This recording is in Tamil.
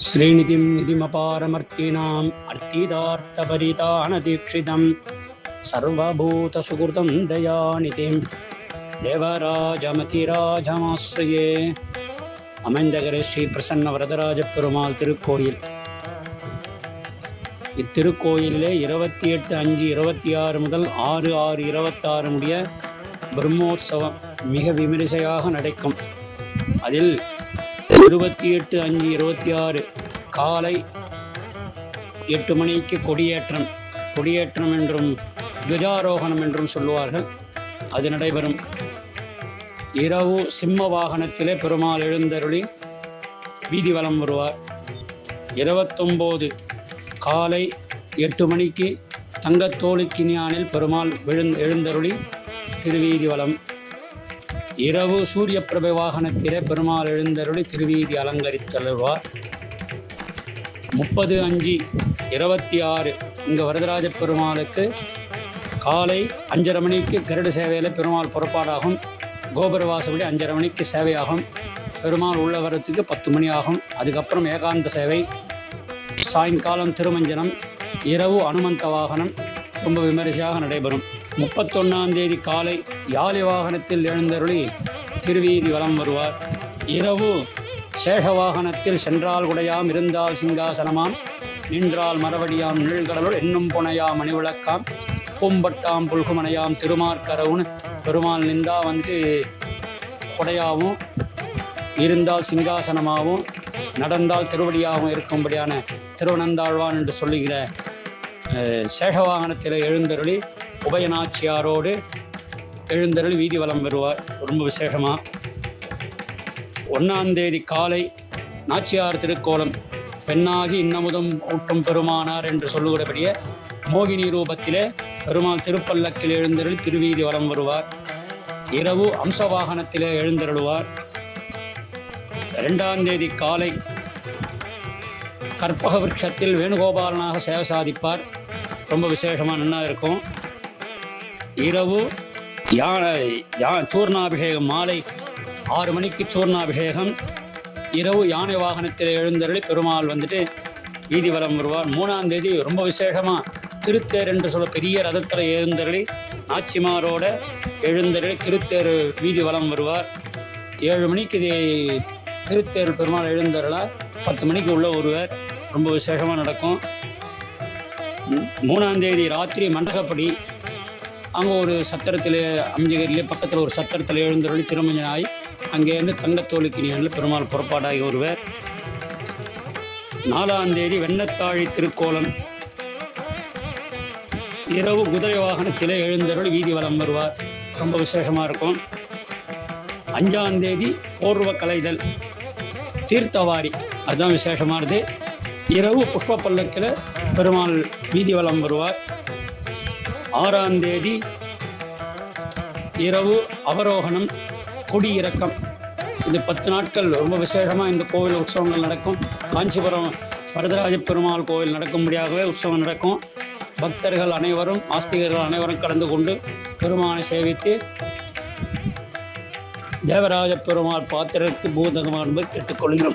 श्रीनिधिं निधिमपारमर्तिनाम् अर्थितार्थपरितानदीक्षितं सर्वभूतसुकृतं दयानिधिं தேவராஜமதிராஜமாஸ்ரயே. அமைந்தகரை ஸ்ரீ பிரசன்ன வரதராஜ பெருமாள் திருக்கோயில். இத்திருக்கோயிலே 28/5/26 முதல் 6/6/26 முடிய பிரம்மோற்சவம் மிக விமரிசையாக நடக்கும். அதில் 28/5/26 காலை 8 மணிக்கு கொடியேற்றம் என்றும் துவஜாரோகணம் என்றும் சொல்லுவார்கள். அது நடைபெறும். இரவு சிம்ம வாகனத்திலே பெருமாள் எழுந்தருளி வீதி வலம் வருவார். 29 காலை 8 மணிக்கு தங்கத்தோளுக்கினியானில் பெருமாள் எழுந்தருளி திருவீதி வலம். இரவு சூரிய பிரபை வாகனத்திலே பெருமாள் எழுந்தருளி திருவீதி அலங்கரித்தருள்வார். 30/5/26 இங்கு வரதராஜ பெருமாளுக்கு காலை 5:30 மணிக்கு கருட சேவையில் பெருமாள் புறப்பாடாகும். கோபுரவாசப்படி 5:30 மணிக்கு சேவையாகும். பெருமாள் உள்ள வரத்துக்கு 10 மணி ஆகும். அதுக்கப்புறம் ஏகாந்த சேவை, சாயங்காலம் திருமஞ்சனம், இரவு அனுமந்த வாகனம் ரொம்ப விமரிசையாக நடைபெறும். 31ஆம் தேதி காலை யாழி வாகனத்தில் எழுந்தருளி திருவீதி வலம் வருவார். இரவு சேஷ வாகனத்தில் சென்றால் குடையாம், இருந்தால் சிங்காசனமாம், நின்றால் மரவடியாம், நீழ்கடலுள் என்னும் புனையாம், மணிவிளக்காம், பூம்பட்டாம், புல்குமனையாம், திருமார்கரவுன்னு பெருமாள் நின்றா குடையாகவும், இருந்தால் சிங்காசனமாகவும், நடந்தால் திருவடியாகவும் இருக்கும்படியான திருவனந்தாழ்வான் என்று சொல்லுகிற சேஷவாகனத்தில் எழுந்தருளி உபயநாச்சியாரோடு எழுந்தருளி வீதி வலம் வருவார். ரொம்ப விசேஷமாக 1ஆம் தேதி காலை நாச்சியார் திருக்கோலம், பெண்ணாகி இன்னமுதும் ஊட்டும் பெருமானார் என்று சொல்லுகிறபடியே மோகினி ரூபத்திலே பெருமாள் திருப்பல்லக்கில் எழுந்தருளி திருவீதி வலம் வருவார். இரவு அம்சவாகனத்திலே எழுந்தருளுவார். 2ஆம் தேதி காலை கற்பக விருட்சத்தில் வேணுகோபாலனாக சேவை சாதிப்பார். ரொம்ப விசேஷமாக நல்லா இருக்கும். இரவு சூர்ணாபிஷேகம், மாலை 6 மணிக்கு சூர்ணாபிஷேகம். இரவு யானை வாகனத்தில் எழுந்தருளி பெருமாள் வீதி வலம் வருவார். 3ஆம் தேதி ரொம்ப விசேஷமாக திருத்தேர் என்று சொல்ல பெரிய ரதத்தில் எழுந்தருளி நாச்சிமாரோட எழுந்தருளி திருத்தேர் வீதி வலம் வருவார். 7 மணிக்கு திருத்தேர் பெருமாள் எழுந்தருள 10 மணிக்கு உள்ள ஒருவர். ரொம்ப விசேஷமாக நடக்கும். 3ஆம் தேதி ராத்திரி மண்டகப்படி அங்கே ஒரு சத்திரத்தில் அம்ஜகரிலே பக்கத்தில் ஒரு சத்திரத்தில் எழுந்தருளி திருமஞ்சனாய் அங்கேருந்து தங்கத்தோளுக்கினியானில் பெருமாள் புறப்பாடாகி ஒருவர். 4ஆம் தேதி வெண்ணத்தாழி திருக்கோலம். இரவு குதிரை வாகனத்திலே எழுந்தருளி வீதி வலம் வருவார். ரொம்ப விசேஷமாக இருக்கும். 5ஆம் தேதி போர்வ கலைதல் தீர்த்தவாரி, அதுதான் விசேஷமானது. இரவு புஷ்ப பல்லக்கில் பெருமாள் வீதி வலம் வருவார். 6ஆம் தேதி இரவு அவரோகணம், கொடியிறக்கம். இது 10 நாட்கள் ரொம்ப விசேஷமாக இந்த கோவில் உற்சவங்கள் நடக்கும். காஞ்சிபுரம் வரதராஜ பெருமாள் கோவில் நடக்கும்படியாகவே உற்சவம் நடக்கும். பக்தர்கள் அனைவரும், ஆஸ்திகர்கள் அனைவரும் கலந்து கொண்டு பெருமானை சேவித்து தேவராஜ பெருமாள் பாத்திரருக்கு பூதகமாக கேட்டுக்கொள்கிறோம்.